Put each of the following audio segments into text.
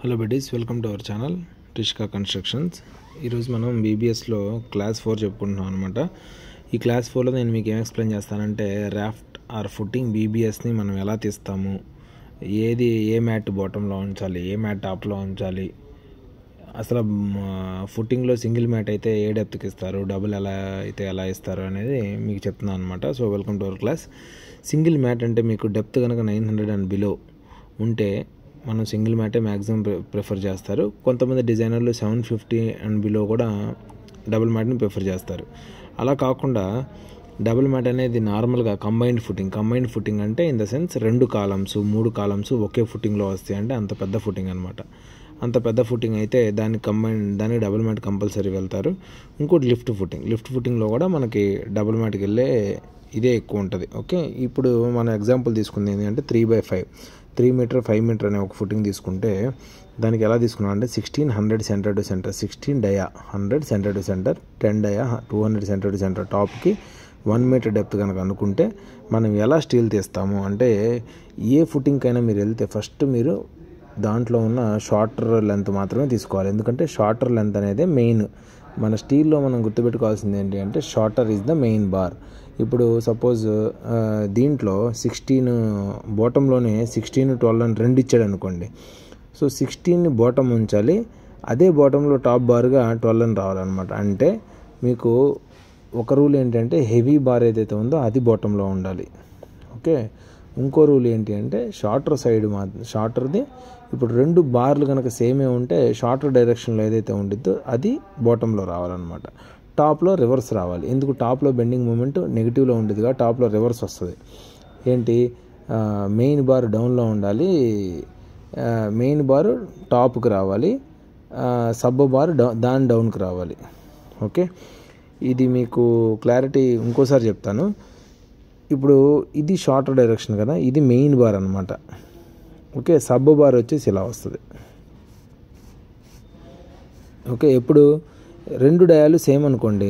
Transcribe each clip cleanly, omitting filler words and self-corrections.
Hello buddies, welcome to our channel Rishka constructions. ఈరోజు మనం బీబీఎస్లో class 4 చెప్పుకుంటున్నాం అనమాట. ఈ క్లాస్ 4లో నేను మీకు ఏం ఎక్స్ప్లెయిన్ చేస్తానంటే రాఫ్ట్ ఆర్ ఫుటింగ్ బీబీఎస్ని మనం ఎలా తీస్తాము, ఏ మ్యాట్ బాటంలో ఉంచాలి, ఏ మ్యాట్ టాప్లో ఉంచాలి, అసలు ఫుటింగ్లో సింగిల్ మ్యాట్ అయితే ఏ డెప్త్కి ఇస్తారు, డబుల్ ఎలా ఇస్తారు అనేది మీకు చెప్తున్నాను అనమాట. So welcome to our class. Single mat అంటే మీకు డెప్త్ కనుక 900 అండ్ బిలో ఉంటే మనం సింగిల్ మ్యాటే మ్యాక్సిమం ప్రిఫర్ చేస్తారు. కొంతమంది డిజైనర్లు 750 అండ్ బిలో కూడా డబుల్ మ్యాట్ని ప్రిఫర్ చేస్తారు. అలా కాకుండా డబుల్ మ్యాట్ అనేది నార్మల్గా కంబైన్డ్ ఫుటింగ్ అంటే in the sense 2 columns 3 columns ఒకే ఫుటింగ్లో వస్తాయి అంటే అంత పెద్ద ఫుటింగ్ అనమాట. అంత పెద్ద ఫుటింగ్ అయితే దానికి డబుల్ మ్యాట్ కంపల్సరీ వెళ్తారు. ఇంకోటి లిఫ్ట్ ఫుటింగ్లో కూడా మనకి డబుల్ మ్యాట్కి వెళ్ళే ఇదే ఎక్కువ ఉంటుంది. ఓకే, ఇప్పుడు మన ఎగ్జాంపుల్ తీసుకుంది ఏంటంటే 3x5 3 మీటర్ 5 మీటర్ అనే ఒక ఫుటింగ్ తీసుకుంటే దానికి ఎలా తీసుకున్నాం అంటే 16 100 centre to centre, 16 dia 100 centre to centre, 10 dia 200 centre to centre, టాప్కి 1 మీటర్ డెప్త్ కనుక అనుకుంటే మనం ఎలా స్టీల్ తీస్తాము అంటే ఏ ఫుటింగ్కైనా మీరు వెళ్తే ఫస్ట్ మీరు దాంట్లో ఉన్న షార్టర్ లెంత్ మాత్రమే తీసుకోవాలి. ఎందుకంటే షార్టర్ లెంత్ అనేది మెయిన్. మన స్టీల్లో మనం గుర్తుపెట్టుకోవాల్సింది ఏంటి అంటే shorter is the main bar. ఇప్పుడు సపోజ్ దీంట్లో 16 బాటంలోనే 16 12 అని 2 ఇచ్చాడు అనుకోండి. సో 16ని బాటం ఉంచాలి, అదే బాటంలో టాప్ బార్గా 12 అని రావాలన్నమాట. అంటే మీకు ఒక రూల్ ఏంటంటే హెవీ బార్ ఏదైతే ఉందో అది బాటంలో ఉండాలి. ఓకే, ఇంకో రూల్ ఏంటి అంటే షార్టర్ది ఇప్పుడు 2 బార్లు కనుక సేమే ఉంటే షార్టర్ డైరెక్షన్లో ఏదైతే ఉండిద్దో అది బాటంలో రావాలన్నమాట. టాప్లో రివర్స్ రావాలి. ఎందుకు టాప్లో బెండింగ్ మూమెంట్ నెగిటివ్లో ఉండేదిగా, టాప్లో రివర్స్ వస్తుంది. ఏంటి, మెయిన్ బార్ డౌన్లో ఉండాలి, మెయిన్ బార్ టాప్కి రావాలి, సబ్ బార్ దాని డౌన్కి రావాలి. ఓకే, ఇది మీకు క్లారిటీ ఇంకోసారి చెప్తాను. ఇప్పుడు ఇది షార్టర్ డైరెక్షన్ కదా, ఇది మెయిన్ బార్ అనమాట. ఓకే, సబ్ బార్ వచ్చేసి ఇలా వస్తుంది. ఓకే, ఎప్పుడు 2 డయాలు సేమ్ అనుకోండి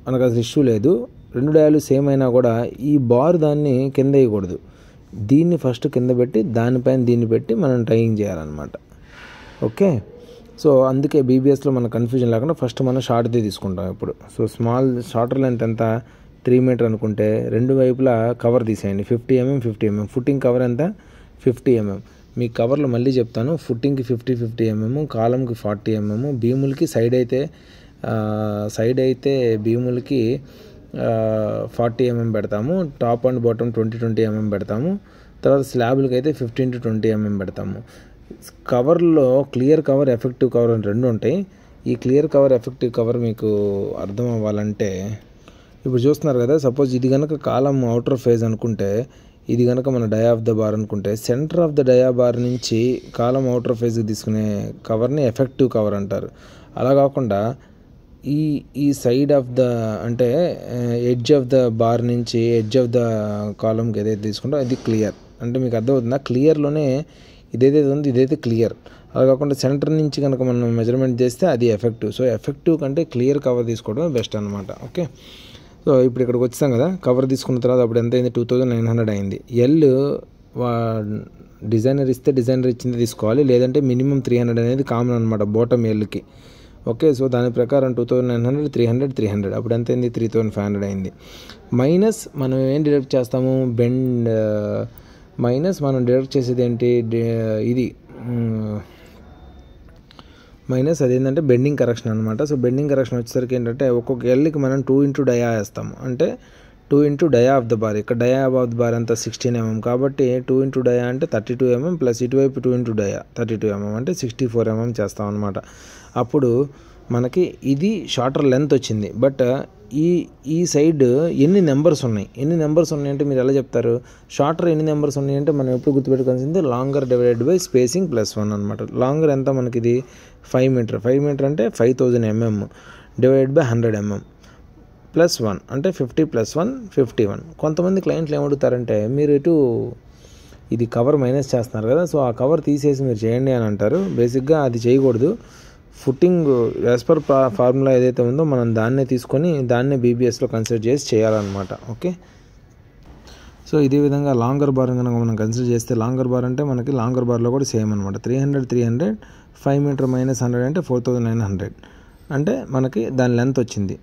మనకు అసలు ఇష్యూ లేదు. 2 డయాలు సేమ్ అయినా కూడా ఈ బార్ దాన్ని కింద వేయకూడదు, దీన్ని ఫస్ట్ కింద పెట్టి దానిపైన దీన్ని పెట్టి మనం టైయింగ్ చేయాలన్నమాట. ఓకే, సో అందుకే బీబీఎస్లో మన కన్ఫ్యూజన్ లేకుండా ఫస్ట్ మనం షార్ట్ది తీసుకుంటాం ఇప్పుడు. సో షార్టర్ లెంత్ ఎంత 3 మీటర్ అనుకుంటే 2 వైపులా కవర్ తీసేయండి, 50 mm 50 mm. ఫుటింగ్ కవర్ ఎంత 50 mm. మీ కవర్లో మళ్ళీ చెప్తాను, ఫుటింగ్కి 50 mm, కాలంకి 40 mm, బీములకి సైడ్ అయితే బీములకి 40 mm పెడతాము, టాప్ అండ్ బాటమ్ 20 mm పెడతాము, తర్వాత స్లాబ్లకి అయితే 15 to 20 mm పెడతాము. కవర్లో క్లియర్ కవర్ ఎఫెక్టివ్ కవర్ అని 2 ఉంటాయి. ఈ క్లియర్ కవర్ ఎఫెక్టివ్ కవర్ మీకు అర్థం అవ్వాలంటే ఇప్పుడు చూస్తున్నారు కదా, సపోజ్ ఇది కనుక కాలం అవుటర్ ఫేజ్ అనుకుంటే, ఇది కనుక మన డయా ఆఫ్ ద బార్ అనుకుంటే, centre of the dia bar నుంచి కాలం అవుటర్ ఫేజ్కి తీసుకునే కవర్ని ఎఫెక్టివ్ కవర్ అంటారు. అలా కాకుండా ఈ సైడ్ ఆఫ్ ద అంటే ఎడ్జ్ ఆఫ్ ద బార్ నుంచి ఎడ్జ్ ఆఫ్ ద కాలంకి ఏదైతే తీసుకుంటో అది క్లియర్. అంటే మీకు అర్థమవుతుందా, క్లియర్లోనే ఇదైతే ఉంది ఇదైతే క్లియర్. అలా కాకుండా సెంటర్ నుంచి కనుక మనం మెజర్మెంట్ చేస్తే అది ఎఫెక్టివ్. సో ఎఫెక్టివ్ కంటే క్లియర్ కవర్ తీసుకోవడం బెస్ట్ అనమాట. ఓకే, సో ఇప్పుడు ఇక్కడికి వచ్చాం కదా, కవర్ తీసుకున్న తర్వాత అప్పుడు ఎంత అయింది, 2900 అయింది. డిజైనర్ ఇస్తే డిజైనర్ ఇచ్చింది తీసుకోవాలి, లేదంటే మినిమం 300 అనేది కామన్ అనమాట బాటమ్ ఎల్కి. ఓకే, సో దాని ప్రకారం 2900 300 అప్పుడు ఎంత అయింది 3500 అయింది. మైనస్ మనం ఏం డిడక్ట్ చేస్తాము, మనం డిడక్ట్ చేసేది ఏంటి, ఇది మైనస్ అదేంటంటే బెండింగ్ కరెక్షన్ అనమాట. సో బెండింగ్ కరెక్షన్ వచ్చేసరికి ఏంటంటే ఒక్కొక్క ఎల్కి మనం 2 into డయా వేస్తాము, అంటే 2 into dia of the bar. ఇక్కడ డయా ఆఫ్ ద బార్ అంతా 16 mm కాబట్టి 2 into డయా అంటే 32 mm ప్లస్ ఇటువైపు 2 into డయా 32 mm అంటే 64 mm చేస్తాం అనమాట. అప్పుడు మనకి ఇది షార్టర్ లెంత్ వచ్చింది. బట్ ఈ సైడ్ ఎన్ని నెంబర్స్ ఉన్నాయి అంటే మీరు ఎలా చెప్తారు, షార్టర్ ఎన్ని నెంబర్స్ ఉన్నాయి అంటే మనం ఎప్పుడు గుర్తుపెట్టుకోవాల్సింది లాంగర్ డివైడెడ్ బై స్పేసింగ్ +1 అనమాట. లాంగర్ ఎంత మనకి ఇది 5 మీటర్ అంటే 5000 mm డివైడెడ్ బై 100 mm +1 అంటే 50 + 1 51. కొంతమంది క్లయింట్లు ఏమడుగుతారంటే మీరు ఇది కవర్ మైనస్ చేస్తున్నారు కదా, సో ఆ కవర్ తీసేసి మీరు చేయండి అని అంటారు. బేసిక్గా అది చేయకూడదు. ఫుటింగ్ యాజ్ పర్ ఫార్ములా ఏదైతే ఉందో మనం దాన్నే తీసుకొని దాన్నే బీబీఎస్లో కన్సిడర్ చేసి చేయాలన్నమాట. ఓకే, సో ఇదే విధంగా లాంగర్ బార్ కనుక మనం కన్సిడర్ చేస్తే లాంగర్ బార్ అంటే మనకి లాంగర్ బార్లో కూడా సేమ్ అనమాట 300 5 మీటర్ మైనస్ 100 అంటే 4900 అంటే మనకి దాని లెంత్ వచ్చింది.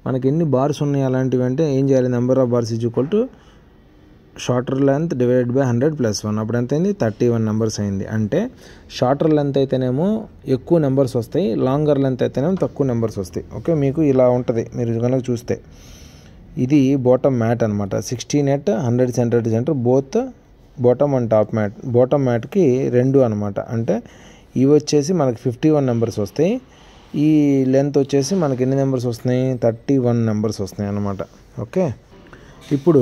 మనకి ఎన్ని బార్స్ ఉన్నాయి అలాంటివి అంటే ఏం చేయాలి, number of bars is equal to shorter length divided by 100 + 1. అప్పుడు ఎంత అయింది, 31 నెంబర్స్ అయింది. అంటే షార్టర్ లెంత్ అయితేనేమో ఎక్కువ నెంబర్స్ వస్తాయి, లాంగర్ లెంత్ అయితేనేమో తక్కువ నెంబర్స్ వస్తాయి. ఓకే, మీకు ఇలా ఉంటుంది మీరు కనుక చూస్తే. ఇది బాటమ్ మ్యాట్ అనమాట. 16 at 100 centre to centre both bottom and top mat. Bottom మ్యాట్కి 2 అనమాట. అంటే ఇవి వచ్చేసి మనకి 51 నెంబర్స్ వస్తాయి. ఈ లెంత్ వచ్చేసి మనకి ఎన్ని నెంబర్స్ వస్తున్నాయి, 31 నెంబర్స్ వస్తున్నాయి అనమాట. ఓకే, ఇప్పుడు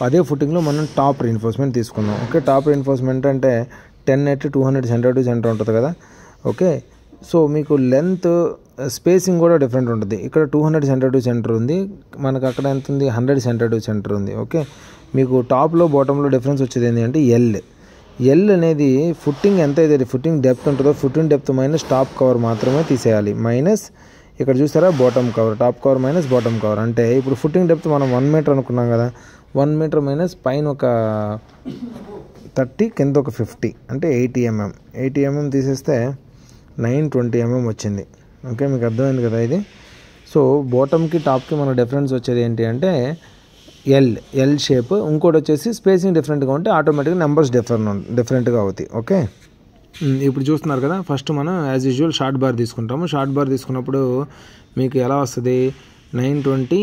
అదే ఫుటింగ్లో మనం టాప్ రీఇన్ఫోర్స్మెంట్ తీసుకుందాం. ఓకే, టాప్ రీఇన్ఫోర్స్మెంట్ అంటే 10 at 200 సెంటర్ టు సెంటర్ ఉంటుంది కదా. ఓకే, సో మీకు లెంత్ స్పేసింగ్ కూడా డిఫరెంట్ ఉంటుంది. ఇక్కడ 200 సెంటర్ టు సెంటర్ ఉంది, మనకు అక్కడ ఎంత ఉంది, 100 సెంటర్ టు సెంటర్ ఉంది. ఓకే, మీకు టాప్లో బాటంలో డిఫరెన్స్ వచ్చేది ఏంటి అంటే ఎల్ అనేది ఫుట్టింగ్ ఎంత అయితే ఫుట్టింగ్ డెప్త్ ఉంటుందో footing depth minus top cover మాత్రమే తీసేయాలి. మైనస్ ఇక్కడ చూసారా bottom cover, top cover minus bottom cover. అంటే ఇప్పుడు ఫుట్టింగ్ డెప్త్ మనం 1 మీటర్ అనుకున్నాం కదా, 1 మీటర్ మైనస్ పైన ఒక 30 కింద ఒక 50 అంటే 80 mm. 80 mm తీసేస్తే 920 mm వచ్చింది. ఓకే, మీకు అర్థమైంది కదా ఇది. సో బాటమ్కి టాప్కి మన డిఫరెన్స్ వచ్చేది ఏంటి అంటే ఎల్ షేప్. ఇంకోటి వచ్చేసి స్పేసింగ్ డిఫరెంట్గా ఉంటే ఆటోమేటిక్గా నెంబర్స్ డిఫరెంట్గా అవుతాయి. ఓకే, ఇప్పుడు చూస్తున్నారు కదా, ఫస్ట్ మనం యాజ్ యూజువల్ షార్ట్ బార్ తీసుకుంటాము. షార్ట్ బార్ తీసుకున్నప్పుడు మీకు ఎలా వస్తుంది, 920,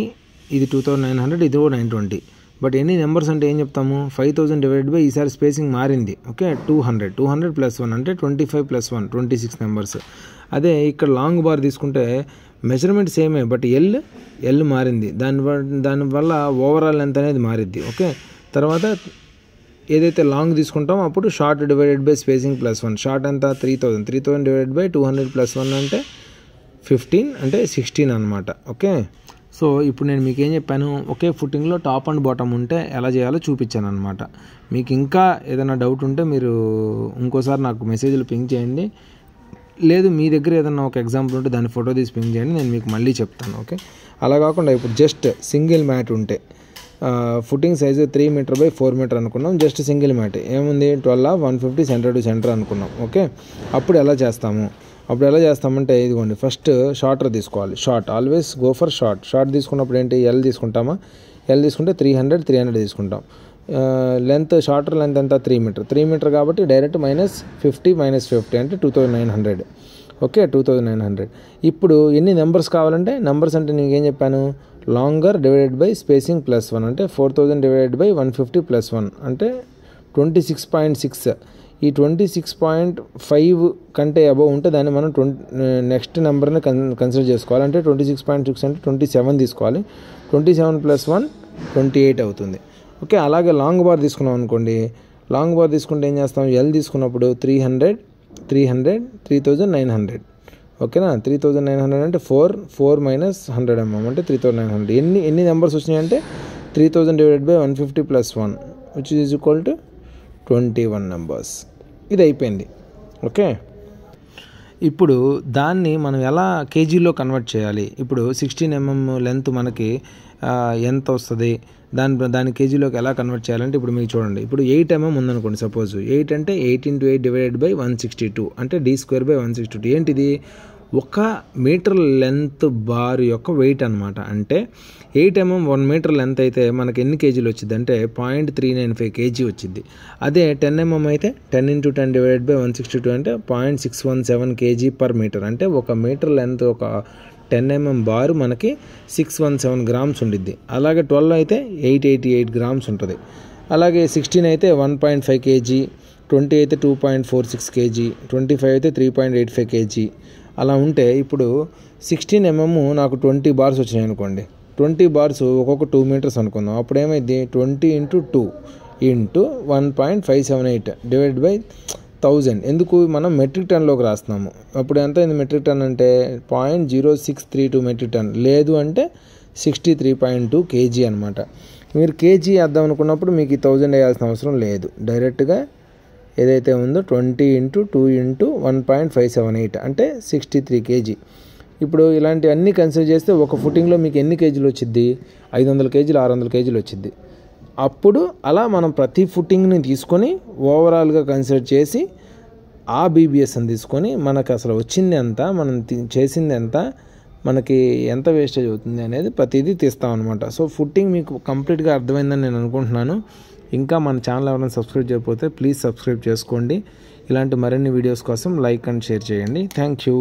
ఇది 2900, ఇది కూడా 920. బట్ ఎన్ని నెంబర్స్ అంటే ఏం చెప్తాము, 5000 డివైడెడ్ బై ఈసారి స్పేసింగ్ మారింది. ఓకే, 200 + 1 అంటే 25 + 1 26 నెంబర్స్. అదే ఇక్కడ లాంగ్ బార్ తీసుకుంటే మెజర్మెంట్ సేమే, బట్ ఎల్ మారింది. దానివల్ల ఓవరాల్ లెంత్ అనేది మారిద్ది. ఓకే, తర్వాత ఏదైతే లాంగ్ తీసుకుంటామో అప్పుడు short divided by spacing +1. Short ఎంత 3000 డివైడెడ్ బై 200 + 1 అంటే 15 అంటే 16 అనమాట. ఓకే, సో ఇప్పుడు నేను మీకు ఏం చెప్పాను, ఒకే ఫుటింగ్లో టాప్ అండ్ బాటమ్ ఉంటే ఎలా చేయాలో చూపించాను అనమాట. మీకు ఇంకా ఏదైనా డౌట్ ఉంటే మీరు ఇంకోసారి నాకు మెసేజ్లు పింక్ చేయండి, లేదు మీ దగ్గర ఏదైనా ఒక ఎగ్జాంపుల్ ఉంటే దాన్ని ఫోటో తీసి పింక్ చేయండి, నేను మీకు మళ్ళీ చెప్తాను. ఓకే, అలా కాకుండా ఇప్పుడు జస్ట్ సింగిల్ మ్యాట్ ఉంటే footing size 3 metre by 4 metre అనుకున్నాం. జస్ట్ సింగిల్ మ్యాట్ ఏముంది 12 150 సెంటర్ టు సెంటర్ అనుకున్నాం. ఓకే, అప్పుడు ఎలా చేస్తామంటే ఇదిగోండి, ఫస్ట్ షార్టర్ తీసుకోవాలి. Short always go for short తీసుకున్నప్పుడు ఏంటి, ఎల్ తీసుకుంటామా, ఎల్ తీసుకుంటే 300 తీసుకుంటాం. లెంత్ షార్టర్ లెంత్ ఎంత 3 మీటర్ కాబట్టి డైరెక్ట్ -50 అంటే 2900. ఓకే, 2900. ఇప్పుడు ఎన్ని నెంబర్స్ కావాలంటే, నెంబర్స్ అంటే నీకేం చెప్పాను, లాంగర్ డివైడెడ్ బై స్పేసింగ్ +1 అంటే 4000 డివైడెడ్ బై 150 + 1 అంటే 26.6. ఈ 26.5 కంటే అబవ్ ఉంటే దాన్ని మనం నెక్స్ట్ నెంబర్ని కన్సిడర్ చేసుకోవాలి. అంటే 26.6 అంటే 27 తీసుకోవాలి. 27 + 1 28 అవుతుంది. ఓకే, అలాగే లాంగ్ బార్ తీసుకున్నాం అనుకోండి, లాంగ్ బార్ తీసుకుంటే ఏం చేస్తాం, ఎల్ తీసుకున్నప్పుడు 300 3900. ఓకేనా, 3900 అంటే 4 మైనస్ 100 mm అంటే 3900. ఎన్ని నెంబర్స్ వచ్చినాయంటే 3000 divided by 150 + 1 which is equal to 21 numbers. ఇది అయిపోయింది. ఓకే, ఇప్పుడు దాన్ని మనం ఎలా కేజీలో కన్వర్ట్ చేయాలి. ఇప్పుడు 16 mm లెంత్ మనకి ఎంత వస్తుంది, దాని కేజీలోకి ఎలా కన్వర్ట్ చేయాలంటే ఇప్పుడు మీకు చూడండి, ఇప్పుడు 8 mm ఉందనుకోండి. సపోజ్ 8 అంటే 8 × 8 డివైడెడ్ బై 162 అంటే d² / 162. ఏంటిది, 1 మీటర్ లెంత్ బార్ యొక్క వెయిట్ అనమాట. అంటే 8 mm 1 మీటర్ లెంత్ అయితే మనకి ఎన్ని కేజీలు వచ్చింది అంటే 0.395 kg వచ్చింది. అదే 10 mm అయితే 10 × 10 డివైడెడ్ బై 162 అంటే 0.617 kg/మీటర్. అంటే 1 మీటర్ లెంత్ ఒక 10 mm బార్ మనకి 617 grams ఉండిద్ది. అలాగే 12 అయితే 888 grams ఉంటుంది. అలాగే 16 అయితే 1.5 kg, 20 అయితే 2.46 kg, 25 అయితే 3.85 kg. అలా ఉంటే ఇప్పుడు 16 mm నాకు 20 బార్స్ వచ్చినాయి అనుకోండి. 20 బార్స్ ఒక్కొక్క 2 మీటర్స్ అనుకుందాం. అప్పుడు ఏమైంది, 20 × 2 × 1.578 డివైడ్ బై 1000. ఎందుకు మనం మెట్రిక్ టన్లోకి రాస్తున్నాము. అప్పుడు ఎంత అయింది మెట్రిక్ టన్ అంటే 0.0632 మెట్రిక్ టన్, లేదు అంటే 63.2 kg అనమాట. మీరు కేజీ వేద్దాం అనుకున్నప్పుడు మీకు 1000 వేయాల్సిన అవసరం లేదు. డైరెక్ట్గా ఏదైతే ఉందో 20 × 2 × 1.578 అంటే 63 kg. ఇప్పుడు ఇలాంటి అన్ని కన్సిడర్ చేస్తే ఒక ఫుటింగ్లో మీకు ఎన్ని కేజీలు వచ్చింది, 500 kg 600 kg వచ్చింది. అప్పుడు అలా మనం ప్రతి ఫుటింగ్ని తీసుకొని ఓవరాల్గా కన్సిడర్ చేసి ఆ బీబీఎస్ని తీసుకొని మనకు అసలు వచ్చింది ఎంత, మనం చేసింది ఎంత, మనకి ఎంత వేస్టేజ్ అవుతుంది అనేది ప్రతిదీ తీస్తాం అనమాట. సో ఫుట్టింగ్ మీకు కంప్లీట్గా అర్థమైందని నేను అనుకుంటున్నాను. ఇంకా మన ఛానల్ ఎవరైనా సబ్స్క్రైబ్ చేయకపోతే ప్లీజ్ సబ్స్క్రైబ్ చేసుకోండి. ఇలాంటి మరిన్ని వీడియోస్ కోసం లైక్ అండ్ షేర్ చేయండి. Thank you.